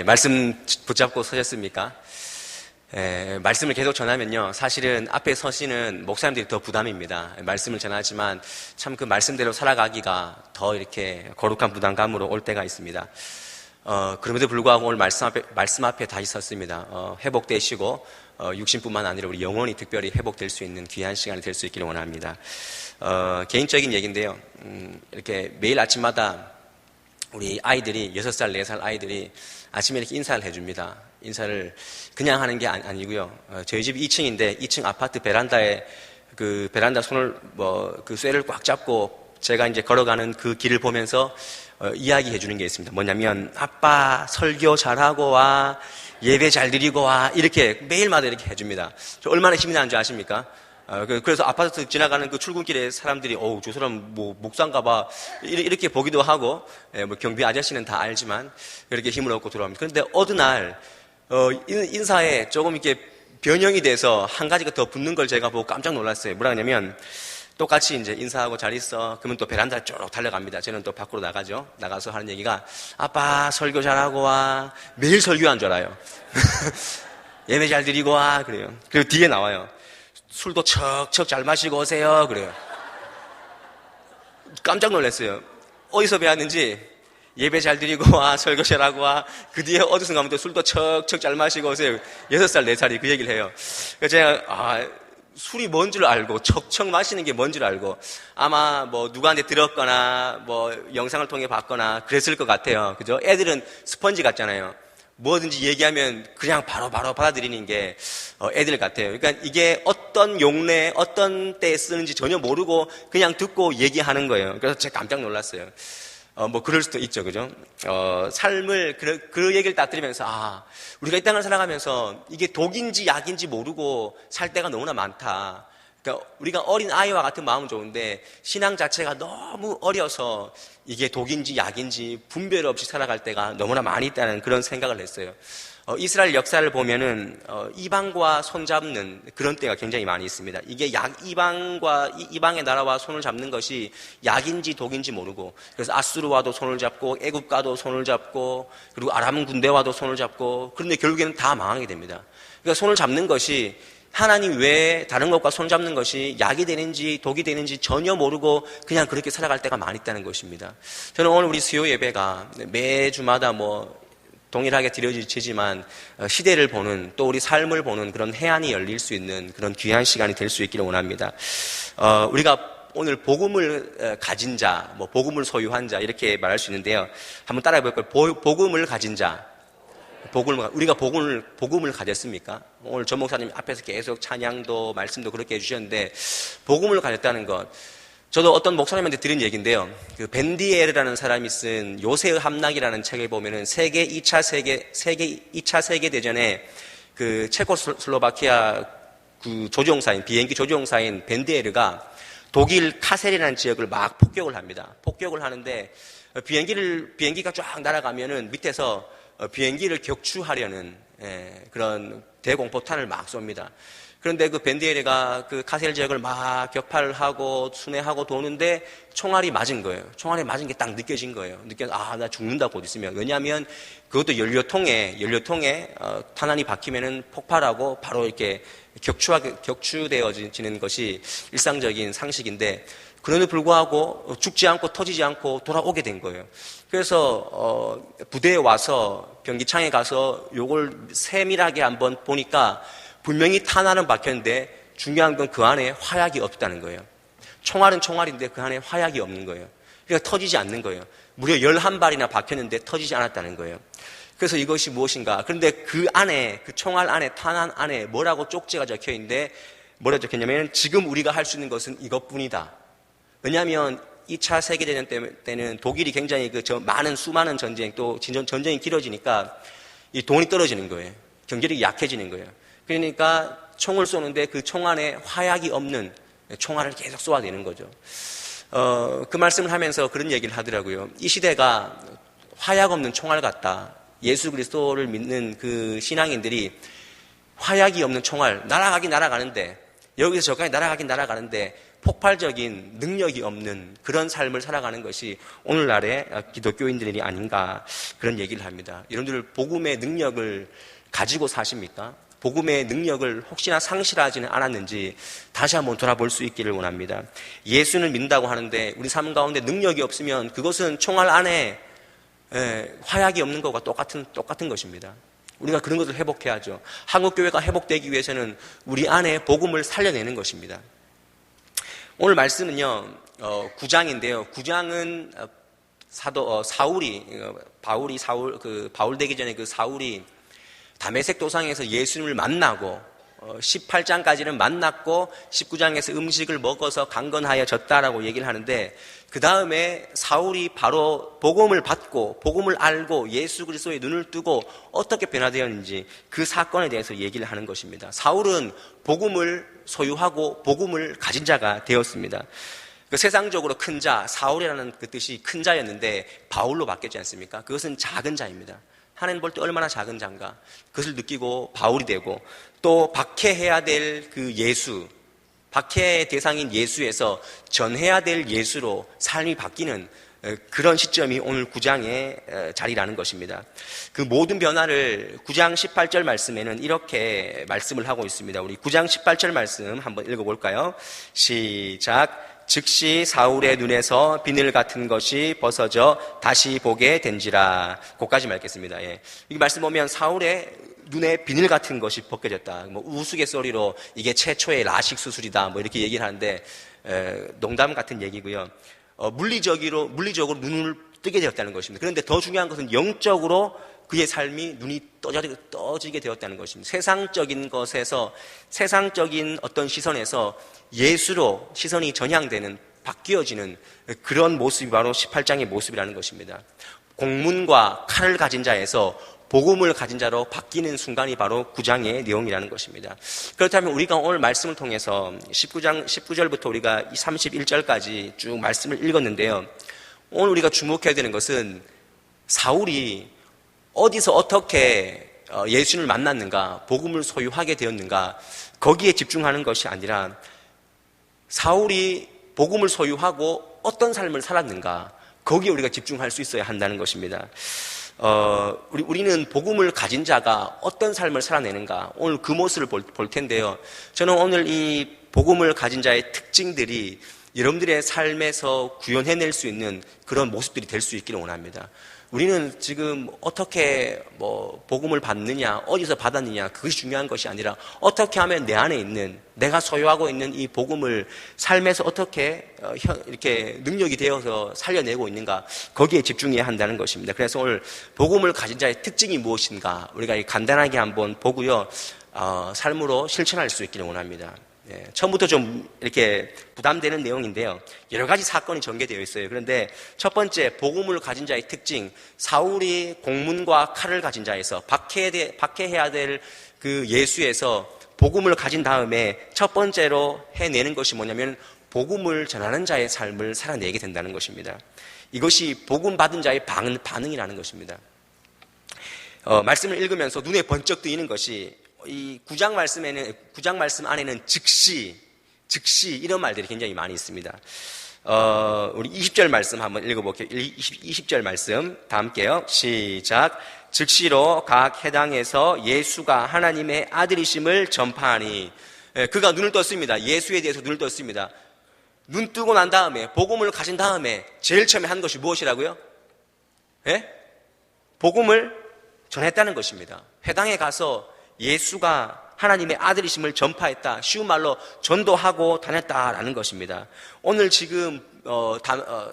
말씀 붙잡고 서셨습니까? 말씀을 계속 전하면요, 사실은 앞에 서시는 목사님들이 더 부담입니다. 말씀을 전하지만 참 그 말씀대로 살아가기가 더 이렇게 거룩한 부담감으로 올 때가 있습니다. 그럼에도 불구하고 오늘 말씀 앞에 다시 섰습니다. 회복되시고 육신뿐만 아니라 우리 영혼이 특별히 회복될 수 있는 귀한 시간이 될 수 있기를 원합니다. 개인적인 얘기인데요, 이렇게 매일 아침마다 우리 아이들이 6살, 4살 아이들이 아침에 이렇게 인사를 해줍니다. 인사를 그냥 하는 게 아니고요. 저희 집이 2층인데 2층 아파트 베란다에 그 베란다 손을 그 쇠를 꽉 잡고 제가 이제 걸어가는 그 길을 보면서 이야기해 주는 게 있습니다. 뭐냐면 아빠 설교 잘하고 와, 예배 잘 드리고 와, 이렇게 매일마다 이렇게 해줍니다. 저 얼마나 힘이 나는 줄 아십니까? 그래서 아파트 지나가는 그 출근길에 사람들이 저 사람 뭐 목사인가 봐 이렇게 보기도 하고, 뭐 경비 아저씨는 다 알지만 그렇게 힘을 얻고 돌아옵니다. 그런데 어느 날 인사에 조금 이렇게 변형이 돼서 한 가지가 더 붙는 걸 제가 보고 깜짝 놀랐어요. 뭐라 하냐면 똑같이 이제 인사하고 잘 있어. 그러면 또 베란다 쭉 달려갑니다. 저는 또 밖으로 나가죠. 나가서 하는 얘기가 아빠 설교 잘하고 와. 매일 설교한 줄 알아요. 예배 잘 드리고 와. 그래요. 그리고 뒤에 나와요. 술도 척척 잘 마시고 오세요. 그래요. 깜짝 놀랐어요. 어디서 배웠는지 예배 잘 드리고 와, 설교 잘하고 와. 그 뒤에 어디서 가면 또 술도 척척 잘 마시고 오세요. 6살, 4살이 그 얘기를 해요. 그래서 제가 술이 뭔 줄 알고 척척 마시는 게 뭔 줄 알고 아마 뭐 누구한테 들었거나 뭐 영상을 통해 봤거나 그랬을 것 같아요. 그죠? 애들은 스펀지 같잖아요. 뭐든지 얘기하면 그냥 바로 받아들이는 게 애들 같아요. 그러니까 이게 어떤 용례, 어떤 때에 쓰는지 전혀 모르고 그냥 듣고 얘기하는 거예요. 그래서 제가 깜짝 놀랐어요. 뭐 그럴 수도 있죠, 그죠? 삶을 그 얘기를 딱 들으면서 우리가 이 땅을 살아가면서 이게 독인지 약인지 모르고 살 때가 너무나 많다. 그러니까 우리가 어린 아이와 같은 마음은 좋은데 신앙 자체가 너무 어려서 이게 독인지 약인지 분별 없이 살아갈 때가 너무나 많이 있다는 그런 생각을 했어요. 이스라엘 역사를 보면은 이방과 손잡는 그런 때가 굉장히 많이 있습니다. 이게 이방의 나라와 손을 잡는 것이 약인지 독인지 모르고, 그래서 아수르와도 손을 잡고 애굽과도 손을 잡고 그리고 아람 군대와도 손을 잡고, 그런데 결국에는 다 망하게 됩니다. 그러니까 손을 잡는 것이 하나님 외에 다른 것과 손 잡는 것이 약이 되는지 독이 되는지 전혀 모르고 그냥 그렇게 살아갈 때가 많이 있다는 것입니다. 저는 오늘 우리 수요 예배가 매주마다 동일하게 드려지지만 시대를 보는, 또 우리 삶을 보는 그런 해안이 열릴 수 있는 그런 귀한 시간이 될 수 있기를 원합니다. 우리가 오늘 복음을 가진 자, 복음을 소유한 자 이렇게 말할 수 있는데요. 한번 따라해 볼까요? 복음을 가진 자. 우리가 복음을 가졌습니까? 오늘 전 목사님 앞에서 계속 찬양도 말씀도 그렇게 해주셨는데, 복음을 가졌다는 것. 저도 어떤 목사님한테 들은 얘기인데요. 그 벤디에르라는 사람이 쓴 요새의 함락이라는 책을 보면은 세계 2차 세계대전에 그 체코슬로바키아 그 비행기 조종사인 벤디에르가 독일 카셀이라는 지역을 막 폭격을 합니다. 폭격을 하는데 비행기가 쫙 날아가면은 밑에서 비행기를 격추하려는 그런 대공포탄을 막 쏩니다. 그런데 그 벤디에르가 그 카셀 지역을 막 격파를 하고 순회하고 도는데 총알이 맞은 거예요. 총알이 맞은 게 딱 느껴진 거예요. 나 죽는다 곧 있으면. 왜냐하면 그것도 연료통에 탄환이 박히면은 폭발하고 바로 이렇게 격추되어지는 것이 일상적인 상식인데, 그럼에도 불구하고 죽지 않고 터지지 않고 돌아오게 된 거예요. 그래서 부대에 와서 병기창에 가서 요걸 세밀하게 한번 보니까 분명히 탄환은 박혔는데 중요한 건 그 안에 화약이 없다는 거예요. 총알은 총알인데 그 안에 화약이 없는 거예요. 그러니까 터지지 않는 거예요. 무려 11발이나 박혔는데 터지지 않았다는 거예요. 그래서 이것이 무엇인가? 그런데 그 총알 안에, 탄환 안에 뭐라고 쪽지가 적혀 있는데, 뭐라고 적혔냐면 지금 우리가 할 수 있는 것은 이것뿐이다. 왜냐하면 2차 세계대전 때는 독일이 굉장히 수많은 전쟁, 또 전쟁이 길어지니까 이 돈이 떨어지는 거예요. 경제력이 약해지는 거예요. 그러니까 총을 쏘는데 그 총 안에 화약이 없는 총알을 계속 쏘아대는 거죠. 그 말씀을 하면서 그런 얘기를 하더라고요. 이 시대가 화약 없는 총알 같다. 예수 그리스도를 믿는 그 신앙인들이 화약이 없는 총알, 날아가긴 날아가는데, 여기서 저까지 날아가긴 날아가는데 폭발적인 능력이 없는 그런 삶을 살아가는 것이 오늘날의 기독교인들이 아닌가, 그런 얘기를 합니다. 여러분들 복음의 능력을 가지고 사십니까? 복음의 능력을 혹시나 상실하지는 않았는지 다시 한번 돌아볼 수 있기를 원합니다. 예수는 믿는다고 하는데 우리 삶 가운데 능력이 없으면 그것은 총알 안에 화약이 없는 것과 똑같은 것입니다. 우리가 그런 것을 회복해야죠. 한국교회가 회복되기 위해서는 우리 안에 복음을 살려내는 것입니다. 오늘 말씀은요, 9장인데요. 9장은 바울 되기 전에 그 사울이 다메섹 도상에서 예수님을 만나고 18장까지는 만났고 19장에서 음식을 먹어서 강건하여졌다라고 얘기를 하는데, 그 다음에 사울이 바로 복음을 받고 복음을 알고 예수 그리스도의 눈을 뜨고 어떻게 변화되었는지 그 사건에 대해서 얘기를 하는 것입니다. 사울은 복음을 소유하고 복음을 가진 자가 되었습니다. 그 세상적으로 큰 자, 사울이라는 그 뜻이 큰 자였는데 바울로 바뀌었지 않습니까? 그것은 작은 자입니다. 하나님 볼 때 얼마나 작은 자인가, 그것을 느끼고 바울이 되고, 또 박해해야 될 그 예수, 박해의 대상인 예수에서 전해야 될 예수로 삶이 바뀌는 그런 시점이 오늘 9장의 자리라는 것입니다. 그 모든 변화를 9장 18절 말씀에는 이렇게 말씀을 하고 있습니다. 우리 9장 18절 말씀 한번 읽어볼까요? 시작. 즉시 사울의 눈에서 비늘 같은 것이 벗어져 다시 보게 된지라. 거기까지 읽겠습니다. 예. 이 말씀 보면 사울의 눈에 비늘 같은 것이 벗겨졌다. 뭐 우스갯소리로 이게 최초의 라식 수술이다, 뭐 이렇게 얘기를 하는데 농담 같은 얘기고요. 물리적으로 눈을 뜨게 되었다는 것입니다. 그런데 더 중요한 것은 영적으로 그의 삶이 눈이 떠지게 되었다는 것입니다. 세상적인 것에서, 세상적인 어떤 시선에서 예수로 시선이 전향되는, 바뀌어지는 그런 모습이 바로 18장의 모습이라는 것입니다. 공문과 칼을 가진 자에서 복음을 가진 자로 바뀌는 순간이 바로 9장의 내용이라는 것입니다. 그렇다면 우리가 오늘 말씀을 통해서 19절부터 우리가 31절까지 쭉 말씀을 읽었는데요. 오늘 우리가 주목해야 되는 것은 사울이 어디서 어떻게 예수를 만났는가, 복음을 소유하게 되었는가, 거기에 집중하는 것이 아니라 사울이 복음을 소유하고 어떤 삶을 살았는가, 거기에 우리가 집중할 수 있어야 한다는 것입니다. 우리는 복음을 가진 자가 어떤 삶을 살아내는가, 오늘 그 모습을 볼 텐데요. 저는 오늘 이 복음을 가진 자의 특징들이 여러분들의 삶에서 구현해낼 수 있는 그런 모습들이 될 수 있기를 원합니다. 우리는 지금 어떻게 복음을 받느냐, 어디서 받았느냐, 그것이 중요한 것이 아니라 어떻게 하면 내 안에 있는, 내가 소유하고 있는 이 복음을 삶에서 어떻게 이렇게 능력이 되어서 살려내고 있는가, 거기에 집중해야 한다는 것입니다. 그래서 오늘 복음을 가진 자의 특징이 무엇인가 우리가 간단하게 한번 보고요, 삶으로 실천할 수 있기를 원합니다. 네, 처음부터 좀 이렇게 부담되는 내용인데요. 여러 가지 사건이 전개되어 있어요. 그런데 첫 번째, 복음을 가진 자의 특징, 사울이 공문과 칼을 가진 자에서 박해해야 될 그 예수에서 복음을 가진 다음에 첫 번째로 해내는 것이 뭐냐면 복음을 전하는 자의 삶을 살아내게 된다는 것입니다. 이것이 복음 받은 자의 반응이라는 것입니다. 말씀을 읽으면서 눈에 번쩍 뜨이는 것이, 이 9장 말씀 안에는 즉시 이런 말들이 굉장히 많이 있습니다. 우리 20절 말씀 한번 읽어볼게요. 20절 말씀 다 함께요. 시작. 즉시로 각 해당에서 예수가 하나님의 아들이심을 전파하니. 그가 눈을 떴습니다. 예수에 대해서 눈을 떴습니다. 눈 뜨고 난 다음에, 복음을 가진 다음에 제일 처음에 한 것이 무엇이라고요? 복음을 전했다는 것입니다. 회당에 가서 예수가 하나님의 아들이심을 전파했다. 쉬운 말로 전도하고 다녔다라는 것입니다. 오늘 지금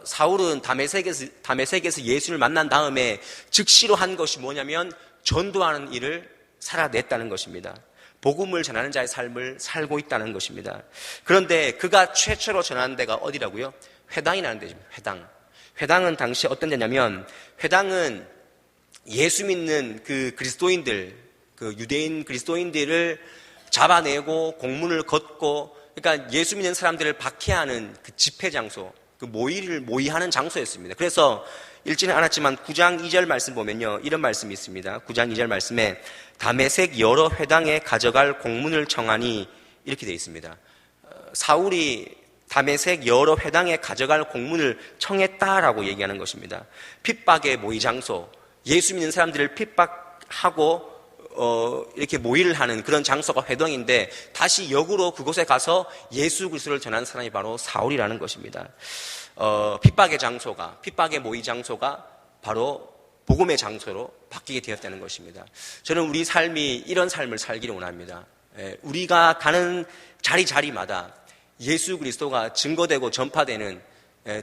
사울은 다메섹에서 예수를 만난 다음에 즉시로 한 것이 뭐냐면 전도하는 일을 살아냈다는 것입니다. 복음을 전하는 자의 삶을 살고 있다는 것입니다. 그런데 그가 최초로 전하는 데가 어디라고요? 회당이라는 데입니다. 회당은 당시 어떤 데냐면, 회당은 예수 믿는 그 그리스도인들, 그 유대인 그리스도인들을 잡아내고 공문을 걷고, 그러니까 예수 믿는 사람들을 박해하는 그 집회 장소, 그 모의하는 장소였습니다. 그래서 읽지는 않았지만 9장 2절 말씀 보면요, 이런 말씀이 있습니다. 9장 2절 말씀에 다메섹 여러 회당에 가져갈 공문을 청하니, 이렇게 되어 있습니다. 사울이 다메섹 여러 회당에 가져갈 공문을 청했다라고 얘기하는 것입니다. 핍박의 모의 장소, 예수 믿는 사람들을 핍박하고 이렇게 모의를 하는 그런 장소가 회당인데 다시 역으로 그곳에 가서 예수 그리스도를 전하는 사람이 바로 사울이라는 것입니다. 핍박의 모의 장소가 바로 복음의 장소로 바뀌게 되었다는 것입니다. 저는 우리 삶이 이런 삶을 살기를 원합니다. 우리가 가는 자리마다 예수 그리스도가 증거되고 전파되는,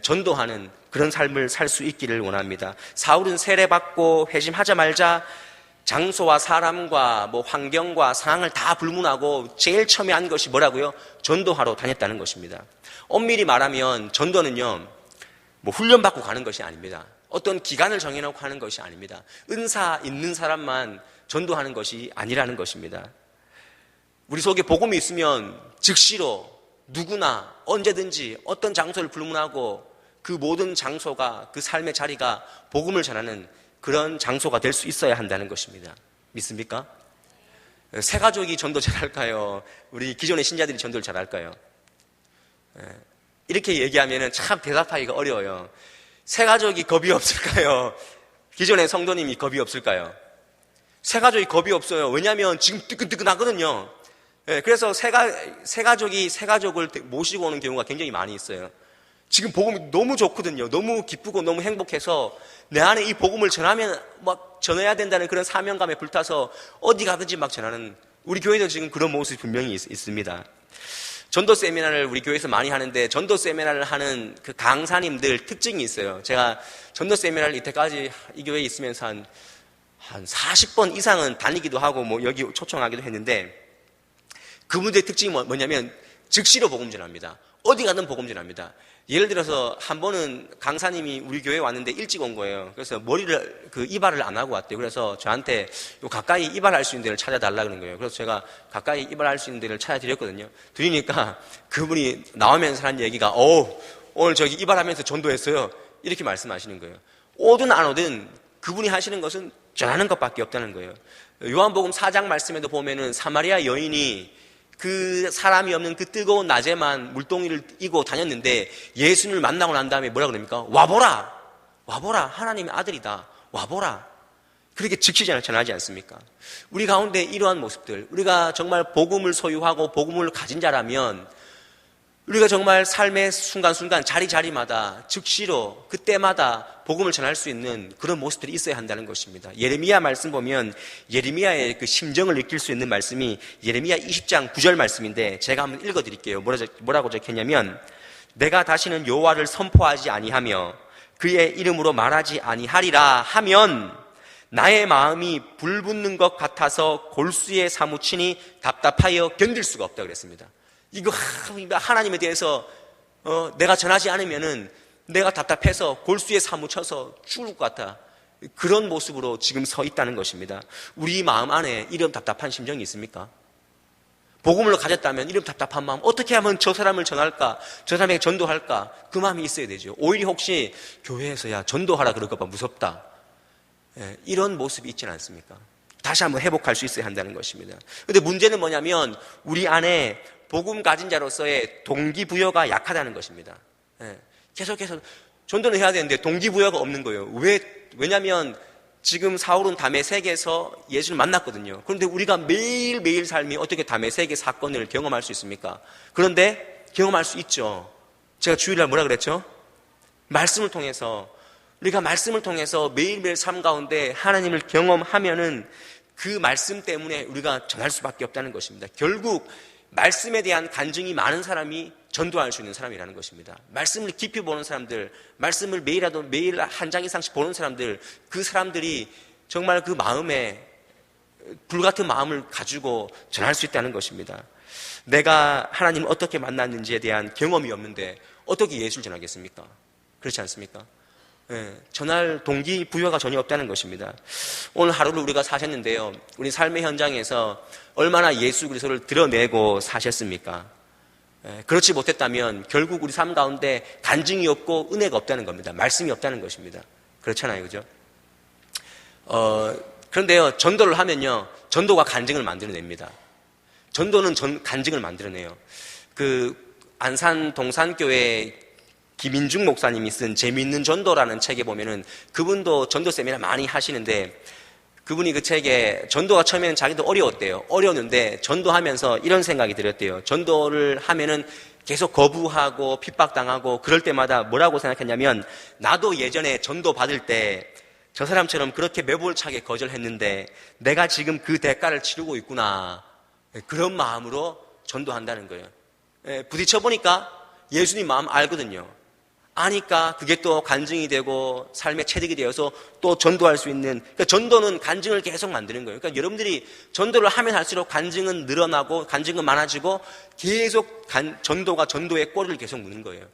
전도하는 그런 삶을 살 수 있기를 원합니다. 사울은 세례받고 회심하자마자 장소와 사람과 환경과 상황을 다 불문하고 제일 처음에 한 것이 뭐라고요? 전도하러 다녔다는 것입니다. 엄밀히 말하면 전도는요, 훈련받고 가는 것이 아닙니다. 어떤 기간을 정해놓고 하는 것이 아닙니다. 은사 있는 사람만 전도하는 것이 아니라는 것입니다. 우리 속에 복음이 있으면 즉시로 누구나 언제든지 어떤 장소를 불문하고 그 모든 장소가, 그 삶의 자리가 복음을 전하는 그런 장소가 될 수 있어야 한다는 것입니다. 믿습니까? 새 가족이 전도 잘할까요? 우리 기존의 신자들이 전도를 잘할까요? 이렇게 얘기하면 참 대답하기가 어려워요. 새 가족이 겁이 없을까요? 기존의 성도님이 겁이 없을까요? 새 가족이 겁이 없어요. 왜냐하면 지금 뜨끈뜨끈하거든요. 그래서 새 가족을 모시고 오는 경우가 굉장히 많이 있어요. 지금 복음이 너무 좋거든요. 너무 기쁘고 너무 행복해서 내 안에 이 복음을 전해야 된다는 그런 사명감에 불타서 어디 가든지 막 전하는, 우리 교회도 지금 그런 모습이 분명히 있습니다. 전도 세미나를 우리 교회에서 많이 하는데, 전도 세미나를 하는 그 강사님들 특징이 있어요. 제가 전도 세미나를 이때까지 이 교회에 있으면서 한 40번 이상은 다니기도 하고 여기 초청하기도 했는데, 그분들의 특징이 뭐냐면 즉시로 복음 전합니다. 어디 가든 복음 전합니다. 예를 들어서 한 번은 강사님이 우리 교회에 왔는데 일찍 온 거예요. 그래서 이발을 안 하고 왔대요. 그래서 저한테 가까이 이발할 수 있는 데를 찾아달라 그런 거예요. 그래서 제가 가까이 이발할 수 있는 데를 찾아드렸거든요. 드리니까 그분이 나오면서 한 얘기가, 오늘 저기 이발하면서 전도했어요. 이렇게 말씀하시는 거예요. 오든 안 오든 그분이 하시는 것은 전하는 것밖에 없다는 거예요. 요한복음 4장 말씀에도 보면은 사마리아 여인이 그 사람이 없는 그 뜨거운 낮에만 물동이를 이고 다녔는데 예수님을 만나고 난 다음에 뭐라 그럽니까? 와보라, 하나님의 아들이다, 와보라. 그렇게 즉시 전하지 않습니까? 우리 가운데 이러한 모습들, 우리가 정말 복음을 소유하고 복음을 가진 자라면 우리가 정말 삶의 순간순간 자리마다 즉시로 그때마다 복음을 전할 수 있는 그런 모습들이 있어야 한다는 것입니다. 예레미야 말씀 보면 예레미야의 그 심정을 느낄 수 있는 말씀이 예레미야 20장 9절 말씀인데, 제가 한번 읽어드릴게요. 뭐라고 적혔냐면, 내가 다시는 여호와를 선포하지 아니하며 그의 이름으로 말하지 아니하리라 하면 나의 마음이 불붙는 것 같아서 골수에 사무치니 답답하여 견딜 수가 없다 그랬습니다. 이거 하나님에 대해서 내가 전하지 않으면은 내가 답답해서 골수에 사무쳐서 죽을 것 같아. 그런 모습으로 지금 서 있다는 것입니다. 우리 마음 안에 이런 답답한 심정이 있습니까? 복음을 가졌다면 이런 답답한 마음, 어떻게 하면 저 사람을 전할까, 저 사람에게 전도할까, 그 마음이 있어야 되죠. 오히려 혹시 교회에서야 전도하라 그럴까 봐 무섭다, 이런 모습이 있지는 않습니까? 다시 한번 회복할 수 있어야 한다는 것입니다. 그런데 문제는 뭐냐면 우리 안에 복음 가진 자로서의 동기부여가 약하다는 것입니다. 계속해서 전도는 해야 되는데 동기부여가 없는 거예요. 왜냐하면 지금 사울은 다메섹에서 예수를 만났거든요. 그런데 우리가 매일매일 삶이 어떻게 다메섹의 사건을 경험할 수 있습니까? 그런데 경험할 수 있죠. 제가 주일날 뭐라 그랬죠? 말씀을 통해서, 우리가 말씀을 통해서 매일매일 삶 가운데 하나님을 경험하면은 그 말씀 때문에 우리가 전할 수밖에 없다는 것입니다. 결국 말씀에 대한 간증이 많은 사람이 전도할 수 있는 사람이라는 것입니다. 말씀을 깊이 보는 사람들, 말씀을 매일 한 장 이상씩 보는 사람들, 그 사람들이 정말 그 마음에 불같은 마음을 가지고 전할 수 있다는 것입니다. 내가 하나님을 어떻게 만났는지에 대한 경험이 없는데 어떻게 예수를 전하겠습니까? 그렇지 않습니까? 전할 동기부여가 전혀 없다는 것입니다. 오늘 하루를 우리가 사셨는데요, 우리 삶의 현장에서 얼마나 예수 그리스도를 드러내고 사셨습니까? 그렇지 못했다면 결국 우리 삶 가운데 간증이 없고 은혜가 없다는 겁니다. 말씀이 없다는 것입니다. 그렇잖아요, 그죠? 그런데요, 전도를 하면요, 전도가 간증을 만들어냅니다. 전도는 간증을 만들어내요. 안산 동산교회 김인중 목사님이 쓴 재미있는 전도라는 책에 보면은 그분도 전도 세미나 많이 하시는데 그분이 그 책에 전도가 처음에는 자기도 어려웠대요. 어려웠는데 전도하면서 이런 생각이 들었대요. 전도를 하면은 계속 거부하고 핍박당하고 그럴 때마다 뭐라고 생각했냐면 나도 예전에 전도 받을 때 저 사람처럼 그렇게 매몰차게 거절했는데 내가 지금 그 대가를 치르고 있구나. 그런 마음으로 전도한다는 거예요. 부딪혀보니까 예수님 마음 알거든요. 아니까 그게 또 간증이 되고 삶의 체득이 되어서 또 전도할 수 있는, 그러니까 전도는 간증을 계속 만드는 거예요. 그러니까 여러분들이 전도를 하면 할수록 간증은 늘어나고 간증은 많아지고 계속 전도가 전도의 꼬리를 계속 무는 거예요.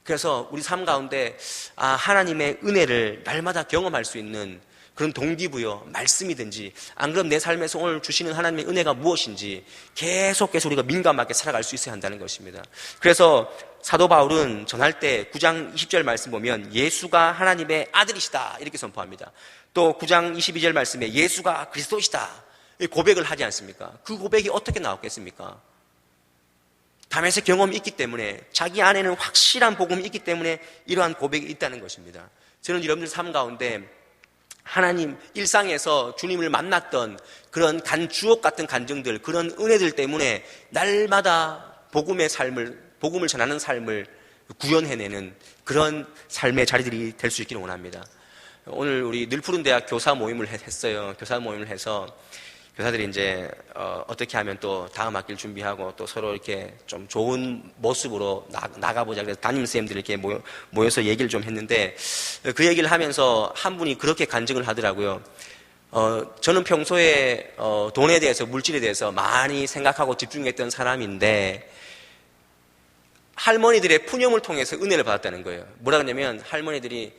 그래서 우리 삶 가운데 하나님의 은혜를 날마다 경험할 수 있는 그런 동기부여, 말씀이든지 안 그럼 내 삶에서 오늘 주시는 하나님의 은혜가 무엇인지 계속해서 우리가 민감하게 살아갈 수 있어야 한다는 것입니다. 그래서 사도 바울은 전할 때 9장 20절 말씀 보면 예수가 하나님의 아들이시다 이렇게 선포합니다. 또 9장 22절 말씀에 예수가 그리스도시다 고백을 하지 않습니까? 그 고백이 어떻게 나왔겠습니까? 다메섹 경험이 있기 때문에 자기 안에는 확실한 복음이 있기 때문에 이러한 고백이 있다는 것입니다. 저는 여러분들 삶 가운데 하나님 일상에서 주님을 만났던 그런 주옥 같은 간증들, 그런 은혜들 때문에 날마다 복음의 삶을, 복음을 전하는 삶을 구현해내는 그런 삶의 자리들이 될 수 있기를 원합니다. 오늘 우리 늘푸른대학 교사 모임을 했어요. 교사 모임을 해서 교사들이 이제 어떻게 하면 또 다음 학기를 준비하고 또 서로 이렇게 좀 좋은 모습으로 나가보자. 그래서 담임선생님들이 이렇게 모여서 얘기를 좀 했는데 그 얘기를 하면서 한 분이 그렇게 간증을 하더라고요. 저는 평소에 돈에 대해서, 물질에 대해서 많이 생각하고 집중했던 사람인데 할머니들의 푸념을 통해서 은혜를 받았다는 거예요. 뭐라 그러냐면 할머니들이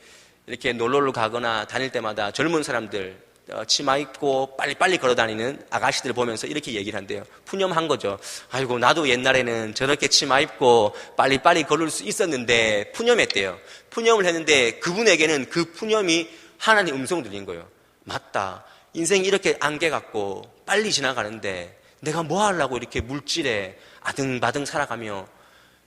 이렇게 놀러를 가거나 다닐 때마다 젊은 사람들 치마 입고 빨리빨리 걸어다니는 아가씨들을 보면서 이렇게 얘기를 한대요. 푸념한 거죠. 아이고 나도 옛날에는 저렇게 치마 입고 빨리빨리 걸을 수 있었는데 푸념했대요. 푸념을 했는데 그분에게는 그 푸념이 하나님 음성 들린 거예요. 맞다. 인생이 이렇게 안개 같고 빨리 지나가는데 내가 뭐 하려고 이렇게 물질에 아등바등 살아가며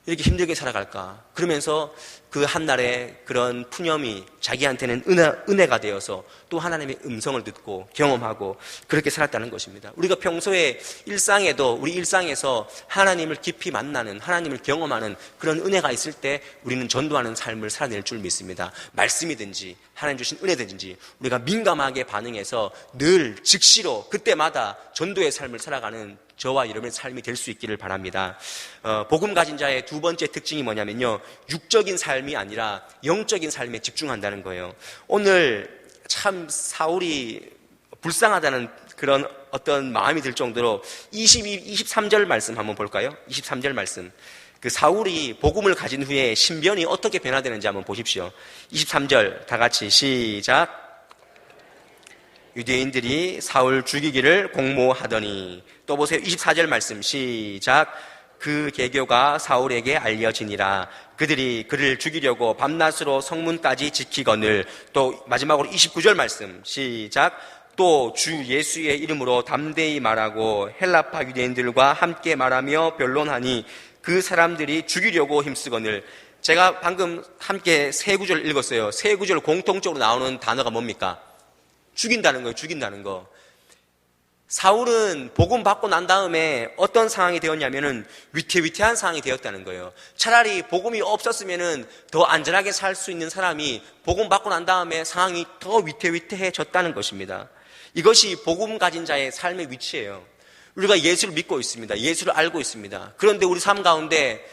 이렇게 힘들게 살아갈까? 그러면서 그 한날에 그런 푸념이 자기한테는 은혜가 되어서 또 하나님의 음성을 듣고 경험하고 그렇게 살았다는 것입니다. 우리가 평소에 일상에도 우리 일상에서 하나님을 깊이 만나는, 하나님을 경험하는 그런 은혜가 있을 때 우리는 전도하는 삶을 살아낼 줄 믿습니다. 말씀이든지 하나님 주신 은혜든지 우리가 민감하게 반응해서 늘 즉시로 그때마다 전도의 삶을 살아가는 저와 여러분의 삶이 될 수 있기를 바랍니다. 복음 가진 자의 두 번째 특징이 뭐냐면요, 육적인 삶이 아니라 영적인 삶에 집중한다는 거예요. 오늘 참 사울이 불쌍하다는 그런 어떤 마음이 들 정도로 23절 말씀 한번 볼까요? 23절 말씀. 그 사울이 복음을 가진 후에 신변이 어떻게 변화되는지 한번 보십시오. 23절 다 같이 시작. 유대인들이 사울 죽이기를 공모하더니, 또 보세요. 24절 말씀 시작. 그 계교가 사울에게 알려지니라. 그들이 그를 죽이려고 밤낮으로 성문까지 지키거늘. 또 마지막으로 29절 말씀 시작. 또 주 예수의 이름으로 담대히 말하고 헬라파 유대인들과 함께 말하며 변론하니 그 사람들이 죽이려고 힘쓰거늘. 제가 방금 함께 세 구절 읽었어요. 세 구절 공통적으로 나오는 단어가 뭡니까? 죽인다는 거예요. 죽인다는 거. 사울은 복음 받고 난 다음에 어떤 상황이 되었냐면은 위태위태한 상황이 되었다는 거예요. 차라리 복음이 없었으면은 더 안전하게 살 수 있는 사람이 복음 받고 난 다음에 상황이 더 위태위태해졌다는 것입니다. 이것이 복음 가진 자의 삶의 위치예요. 우리가 예수를 믿고 있습니다. 예수를 알고 있습니다. 그런데 우리 삶 가운데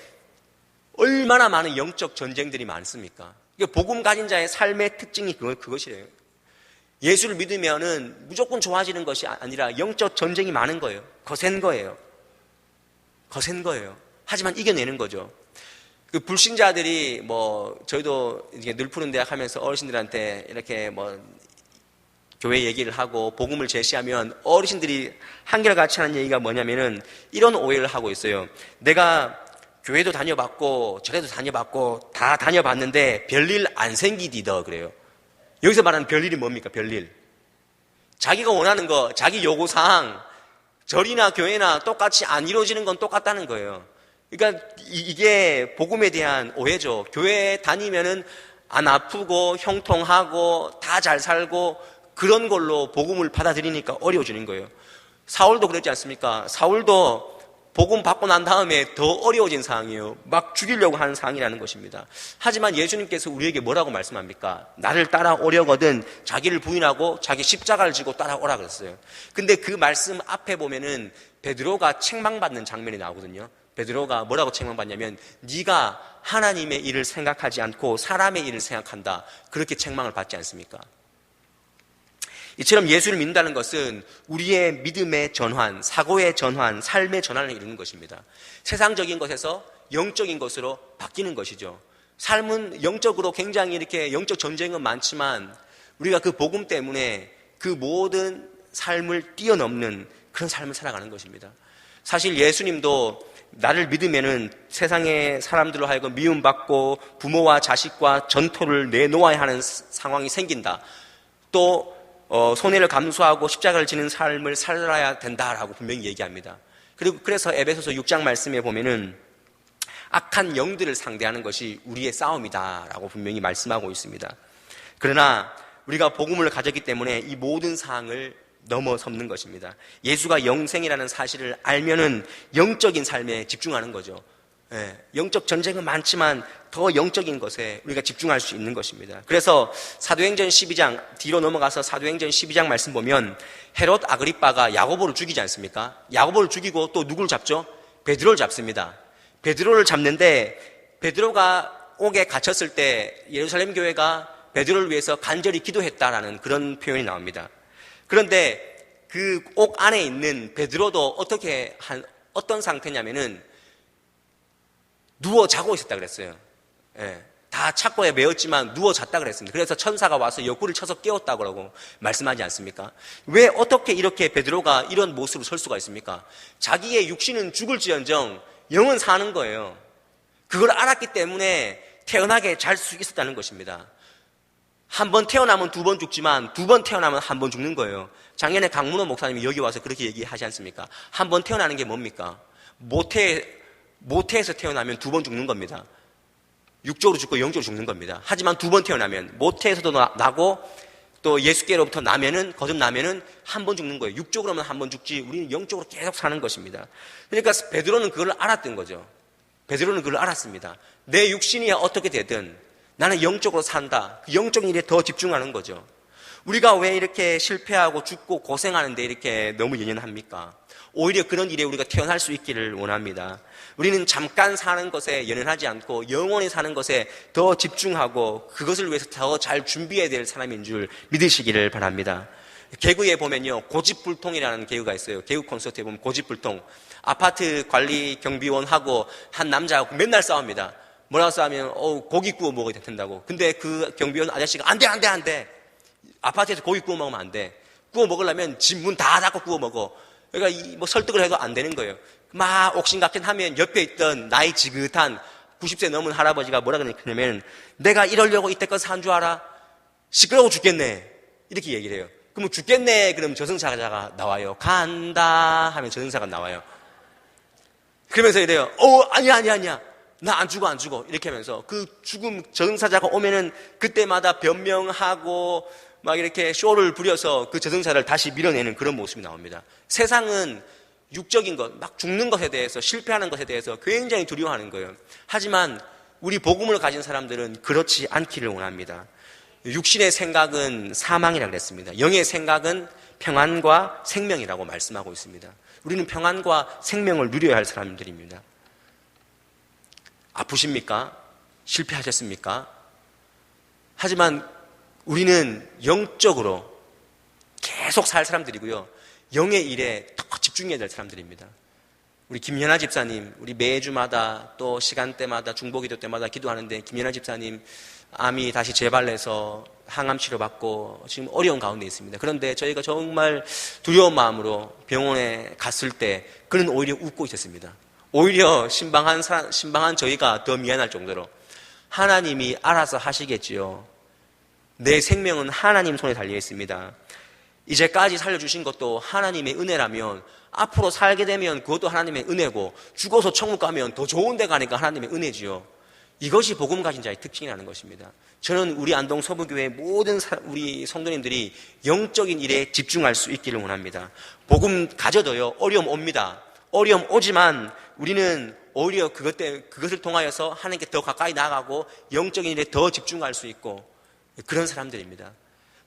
얼마나 많은 영적 전쟁들이 많습니까? 복음 가진 자의 삶의 특징이 그것이래요. 예수를 믿으면은 무조건 좋아지는 것이 아니라 영적 전쟁이 많은 거예요. 거센 거예요. 거센 거예요. 하지만 이겨내는 거죠. 그 불신자들이 저희도 이제 늘푸른 대학 하면서 어르신들한테 이렇게 교회 얘기를 하고 복음을 제시하면 어르신들이 한결같이 하는 얘기가 뭐냐면은 이런 오해를 하고 있어요. 내가 교회도 다녀봤고 절에도 다녀봤고 다 다녀봤는데 별일 안 생기디더 그래요. 여기서 말하는 별일이 뭡니까? 별일. 자기가 원하는 거, 자기 요구사항, 절이나 교회나 똑같이 안 이루어지는 건 똑같다는 거예요. 그러니까 이게 복음에 대한 오해죠. 교회 다니면은 안 아프고 형통하고 다 잘 살고 그런 걸로 복음을 받아들이니까 어려워지는 거예요. 사울도 그랬지 않습니까? 사울도 복음 받고 난 다음에 더 어려워진 상황이에요. 막 죽이려고 하는 상황이라는 것입니다. 하지만 예수님께서 우리에게 뭐라고 말씀합니까? 나를 따라오려거든 자기를 부인하고 자기 십자가를 지고 따라오라 그랬어요. 근데 그 말씀 앞에 보면은 베드로가 책망받는 장면이 나오거든요. 베드로가 뭐라고 책망받냐면 네가 하나님의 일을 생각하지 않고 사람의 일을 생각한다. 그렇게 책망을 받지 않습니까? 이처럼 예수를 믿는다는 것은 우리의 믿음의 전환, 사고의 전환, 삶의 전환을 이루는 것입니다. 세상적인 것에서 영적인 것으로 바뀌는 것이죠. 삶은 영적으로 굉장히 이렇게 영적 전쟁은 많지만 우리가 그 복음 때문에 그 모든 삶을 뛰어넘는 그런 삶을 살아가는 것입니다. 사실 예수님도 나를 믿으면은 세상의 사람들로 하여금 미움받고 부모와 자식과 전토를 내놓아야 하는 상황이 생긴다. 또 손해를 감수하고 십자가를 지는 삶을 살아야 된다라고 분명히 얘기합니다. 그리고 그래서 에베소서 6장 말씀에 보면은 악한 영들을 상대하는 것이 우리의 싸움이다라고 분명히 말씀하고 있습니다. 그러나 우리가 복음을 가졌기 때문에 이 모든 사항을 넘어서는 것입니다. 예수가 영생이라는 사실을 알면은 영적인 삶에 집중하는 거죠. 영적 전쟁은 많지만 더 영적인 것에 우리가 집중할 수 있는 것입니다. 그래서 사도행전 12장 뒤로 넘어가서 사도행전 12장 말씀 보면 헤롯 아그리빠가 야고보를 죽이지 않습니까? 야고보를 죽이고 또 누구를 잡죠? 베드로를 잡습니다. 베드로를 잡는데 베드로가 옥에 갇혔을 때 예루살렘 교회가 베드로를 위해서 간절히 기도했다라는 그런 표현이 나옵니다. 그런데 그 옥 안에 있는 베드로도 어떤 상태냐면은 누워 자고 있었다 그랬어요. 다 착고에 매었지만 누워 잤다 그랬습니다. 그래서 천사가 와서 옆구리를 쳐서 깨웠다고 라고 말씀하지 않습니까? 왜 어떻게 이렇게 베드로가 이런 모습으로 설 수가 있습니까? 자기의 육신은 죽을지언정 영은 사는 거예요. 그걸 알았기 때문에 태어나게 잘 수 있었다는 것입니다. 한 번 태어나면 두 번 죽지만 두 번 태어나면 한 번 죽는 거예요. 작년에 강문호 목사님이 여기 와서 그렇게 얘기하지 않습니까? 한 번 태어나는 게 뭡니까? 모태에서 태어나면 두 번 죽는 겁니다. 육적으로 죽고 영적으로 죽는 겁니다. 하지만 두 번 태어나면 모태에서도 나고 또 예수께로부터 나면은 거듭나면은 한 번 죽는 거예요. 육적으로는 한 번 죽지 우리는 영적으로 계속 사는 것입니다. 그러니까 베드로는 그걸 알았던 거죠. 베드로는 그걸 알았습니다. 내 육신이 어떻게 되든 나는 영적으로 산다. 그 영적인 일에 더 집중하는 거죠. 우리가 왜 이렇게 실패하고 죽고 고생하는데 이렇게 너무 연연합니까? 오히려 그런 일에 우리가 태어날 수 있기를 원합니다. 우리는 잠깐 사는 것에 연연하지 않고 영원히 사는 것에 더 집중하고 그것을 위해서 더 잘 준비해야 될 사람인 줄 믿으시기를 바랍니다. 개그에 보면요, 고집불통이라는 개그가 있어요. 개그 콘서트에 보면 고집불통. 아파트 관리 경비원하고 한 남자하고 맨날 싸웁니다. 뭐라고 싸우면 고기 구워 먹어야 된다고. 근데 그 경비원 아저씨가 안 돼. 아파트에서 고기 구워 먹으면 안 돼. 구워 먹으려면 집 문 다 닫고 구워 먹어. 그러니까 뭐 설득을 해도 안 되는 거예요. 막 옥신각신하면 옆에 있던 나이 지긋한 90세 넘은 할아버지가 뭐라 그러냐면 내가 이러려고 이때껏 산 줄 알아? 시끄러워 죽겠네. 이렇게 얘기를 해요. 그러면 죽겠네. 그럼 저승사자가 나와요. 간다 하면 저승사가 나와요. 그러면서 이래요. 아니야. 나 안 죽어. 이렇게 하면서 그 죽음 저승사자가 오면은 그때마다 변명하고 막 이렇게 쇼를 부려서 그 저승사를 다시 밀어내는 그런 모습이 나옵니다. 세상은 육적인 것, 막 죽는 것에 대해서 실패하는 것에 대해서 굉장히 두려워하는 거예요. 하지만 우리 복음을 가진 사람들은 그렇지 않기를 원합니다. 육신의 생각은 사망이라고 그랬습니다. 영의 생각은 평안과 생명이라고 말씀하고 있습니다. 우리는 평안과 생명을 누려야 할 사람들입니다. 아프십니까? 실패하셨습니까? 하지만 우리는 영적으로 계속 살 사람들이고요. 영의 일에 더 집중해야 될 사람들입니다. 우리 김연아 집사님, 우리 매주마다 또 시간대마다 중보기도 때마다 기도하는데 김연아 집사님 암이 다시 재발해서 항암 치료받고 지금 어려운 가운데 있습니다. 그런데 저희가 정말 두려운 마음으로 병원에 갔을 때 그는 오히려 웃고 있었습니다. 오히려 신방한 저희가 더 미안할 정도로 하나님이 알아서 하시겠지요. 내 생명은 하나님 손에 달려 있습니다. 이제까지 살려주신 것도 하나님의 은혜라면 앞으로 살게 되면 그것도 하나님의 은혜고 죽어서 천국 가면 더 좋은 데 가니까 하나님의 은혜지요. 이것이 복음 가진 자의 특징이라는 것입니다. 저는 우리 안동 서부교회 모든 우리 성도님들이 영적인 일에 집중할 수 있기를 원합니다. 복음 가져도요, 어려움 옵니다. 어려움 오지만 우리는 오히려 그것을 통하여서 하나님께 더 가까이 나아가고 영적인 일에 더 집중할 수 있고 그런 사람들입니다.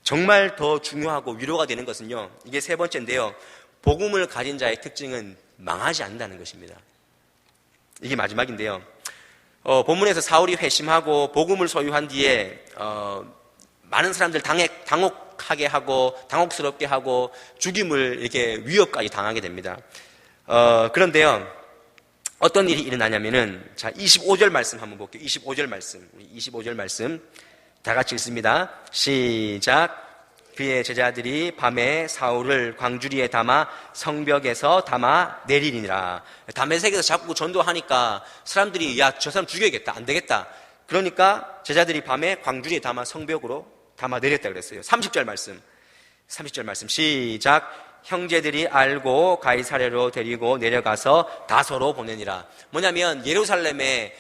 정말 더 중요하고 위로가 되는 것은요, 이게 세 번째인데요, 복음을 가진 자의 특징은 망하지 않는다는 것입니다. 이게 마지막인데요. 본문에서 사울이 회심하고 복음을 소유한 뒤에 많은 사람들 당혹하게 하고 당혹스럽게 하고 죽임을 이렇게 위협까지 당하게 됩니다. 그런데요, 어떤 일이 일어나냐면은, 자, 25절 말씀 한번 볼게요. 25절 말씀. 우리 25절 말씀. 다 같이 읽습니다. 시작. 그의 제자들이 밤에 사울을 광주리에 담아 성벽에서 담아 내리니라. 담에색에서 자꾸 전도하니까 사람들이 야, 저 사람 죽여야겠다. 안 되겠다. 그러니까 제자들이 밤에 광주리에 담아 성벽으로 담아 내렸다 그랬어요. 30절 말씀. 30절 말씀. 시작. 형제들이 알고 가이사랴로 데리고 내려가서 다소로 보내니라. 뭐냐면 예루살렘에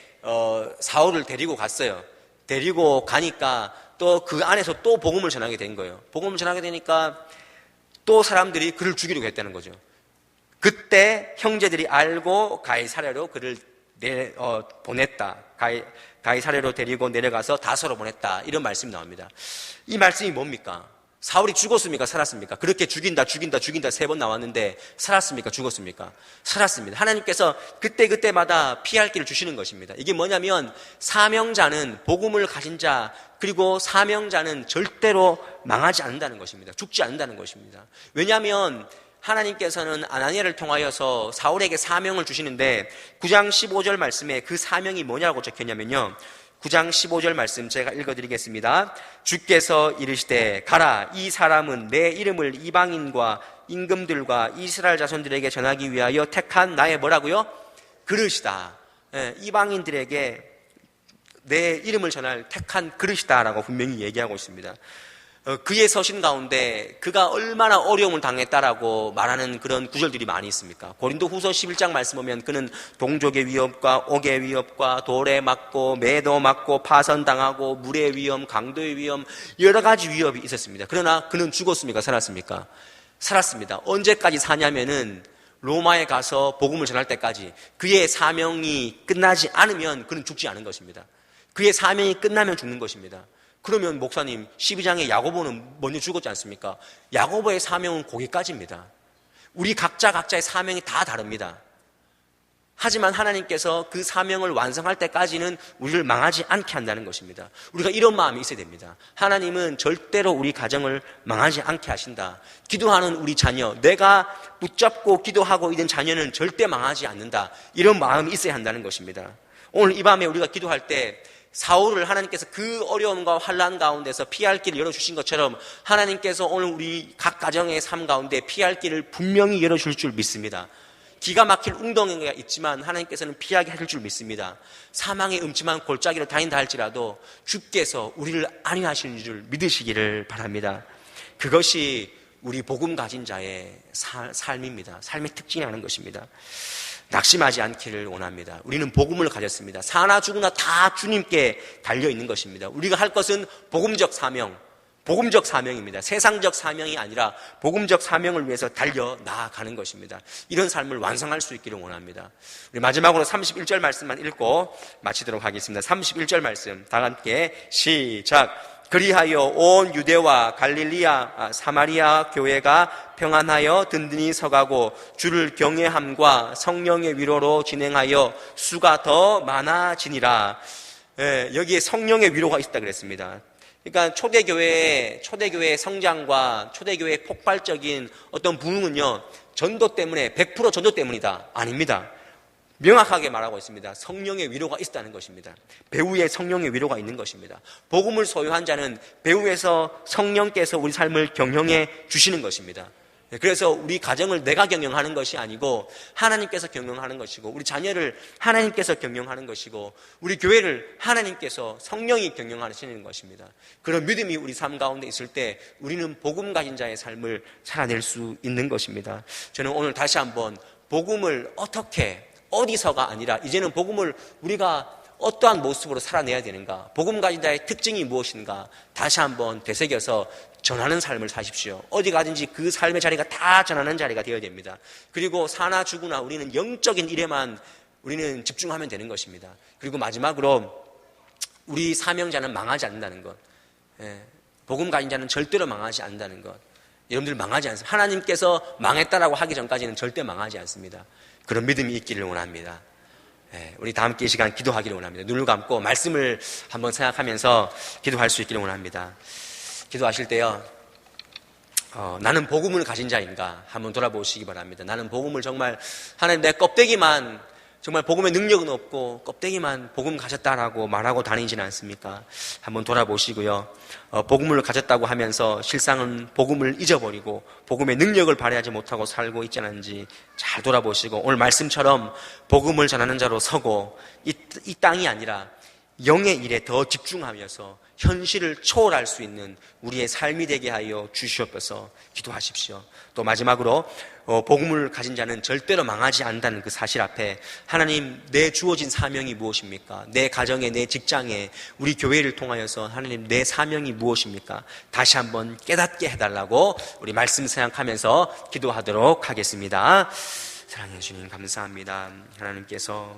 사울을 데리고 갔어요. 데리고 가니까 또 그 안에서 또 복음을 전하게 된 거예요. 복음을 전하게 되니까 또 사람들이 그를 죽이려고 했다는 거죠. 그때 형제들이 알고 가이사랴로 그를 보냈다. 가이사랴로 데리고 내려가서 다소로 보냈다. 이런 말씀이 나옵니다. 이 말씀이 뭡니까? 사울이 죽었습니까? 살았습니까? 그렇게 죽인다 3번 나왔는데 살았습니까? 죽었습니까? 살았습니다. 하나님께서 그때마다 피할 길을 주시는 것입니다. 이게 뭐냐면 사명자는 복음을 가진 자, 그리고 사명자는 절대로 망하지 않는다는 것입니다. 죽지 않는다는 것입니다. 왜냐하면 하나님께서는 아나니아를 통하여서 사울에게 사명을 주시는데 9장 15절 말씀에 그 사명이 뭐냐고 적혔냐면요, 9장 15절 말씀 제가 읽어드리겠습니다. 주께서 이르시되 가라, 이 사람은 내 이름을 이방인과 임금들과 이스라엘 자손들에게 전하기 위하여 택한 나의 뭐라고요? 그릇이다. 이방인들에게 내 이름을 전할 택한 그릇이다 라고 분명히 얘기하고 있습니다. 그의 서신 가운데 그가 얼마나 어려움을 당했다라고 말하는 그런 구절들이 많이 있습니까? 고린도 후서 11장 말씀 보면 그는 동족의 위협과 옥의 위협과 돌에 맞고 매도 맞고 파선당하고 물의 위험, 강도의 위험, 여러 가지 위협이 있었습니다. 그러나 그는 죽었습니까? 살았습니까? 살았습니다. 언제까지 사냐면은 로마에 가서 복음을 전할 때까지. 그의 사명이 끝나지 않으면 그는 죽지 않은 것입니다. 그의 사명이 끝나면 죽는 것입니다. 그러면 목사님 12장에 야고보는 먼저 죽었지 않습니까? 야고보의 사명은 거기까지입니다. 우리 각자의 사명이 다 다릅니다. 하지만 하나님께서 그 사명을 완성할 때까지는 우리를 망하지 않게 한다는 것입니다. 우리가 이런 마음이 있어야 됩니다. 하나님은 절대로 우리 가정을 망하지 않게 하신다. 기도하는 우리 자녀, 내가 붙잡고 기도하고 있는 자녀는 절대 망하지 않는다. 이런 마음이 있어야 한다는 것입니다. 오늘 이 밤에 우리가 기도할 때 사울을 하나님께서 그 어려움과 환난 가운데서 피할 길을 열어주신 것처럼 하나님께서 오늘 우리 각 가정의 삶 가운데 피할 길을 분명히 열어줄 줄 믿습니다. 기가 막힐 웅덩이가 있지만 하나님께서는 피하게 하실 줄 믿습니다. 사망의 음침한 골짜기를 다닌다 할지라도 주께서 우리를 안위하시는 줄 믿으시기를 바랍니다. 그것이 우리 복음 가진 자의 삶입니다. 삶의 특징이라는 것입니다. 낙심하지 않기를 원합니다. 우리는 복음을 가졌습니다. 사나 죽으나 다 주님께 달려있는 것입니다. 우리가 할 것은 복음적 사명입니다. 세상적 사명이 아니라 복음적 사명을 위해서 달려 나아가는 것입니다. 이런 삶을 완성할 수 있기를 원합니다. 우리 마지막으로 31절 말씀만 읽고 마치도록 하겠습니다. 31절 말씀 다 함께 시작. 그리하여 온 유대와 갈릴리아 사마리아 교회가 평안하여 든든히 서가고 주를 경외함과 성령의 위로로 진행하여 수가 더 많아지니라. 여기에 성령의 위로가 있다 그랬습니다. 그러니까 초대교회의 성장과 초대교회의 폭발적인 어떤 부흥은요, 전도 때문에 100% 전도 때문이다. 아닙니다. 명확하게 말하고 있습니다. 성령의 위로가 있다는 것입니다. 배후에 성령의 위로가 있는 것입니다. 복음을 소유한 자는 배후에서 성령께서 우리 삶을 경영해 주시는 것입니다. 그래서 우리 가정을 내가 경영하는 것이 아니고 하나님께서 경영하는 것이고, 우리 자녀를 하나님께서 경영하는 것이고, 우리 교회를 하나님께서 성령이 경영하시는 것입니다. 그런 믿음이 우리 삶 가운데 있을 때 우리는 복음 가진 자의 삶을 살아낼 수 있는 것입니다. 저는 오늘 다시 한번 복음을 어떻게, 어디서가 아니라 이제는 복음을 우리가 어떠한 모습으로 살아내야 되는가, 복음 가진 자의 특징이 무엇인가 다시 한번 되새겨서 전하는 삶을 사십시오. 어디 가든지 그 삶의 자리가 다 전하는 자리가 되어야 됩니다. 그리고 사나 죽으나 우리는 영적인 일에만 우리는 집중하면 되는 것입니다. 그리고 마지막으로 우리 사명자는 망하지 않는다는 것, 복음 가진 자는 절대로 망하지 않는다는 것. 여러분들 망하지 않습니다. 하나님께서 망했다라고 하기 전까지는 절대 망하지 않습니다. 그런 믿음이 있기를 원합니다. 우리 다 함께 이 시간 기도하기를 원합니다. 눈을 감고 말씀을 한번 생각하면서 기도할 수 있기를 원합니다. 기도하실 때요, 나는 복음을 가진 자인가 한번 돌아보시기 바랍니다. 나는 복음을 정말, 하나님 내 껍데기만, 정말 복음의 능력은 없고 껍데기만 복음 가졌다라고 말하고 다니지는 않습니까? 한번 돌아보시고요, 복음을 가졌다고 하면서 실상은 복음을 잊어버리고 복음의 능력을 발휘하지 못하고 살고 있지 않은지 잘 돌아보시고, 오늘 말씀처럼 복음을 전하는 자로 서고 이 땅이 아니라 영의 일에 더 집중하면서 현실을 초월할 수 있는 우리의 삶이 되게 하여 주시옵소서. 기도하십시오. 또 마지막으로 복음을 가진 자는 절대로 망하지 않는다는 그 사실 앞에, 하나님 내 주어진 사명이 무엇입니까? 내 가정에, 내 직장에, 우리 교회를 통하여서 하나님 내 사명이 무엇입니까? 다시 한번 깨닫게 해달라고 우리 말씀 생각하면서 기도하도록 하겠습니다. 사랑해 주님 감사합니다. 하나님께서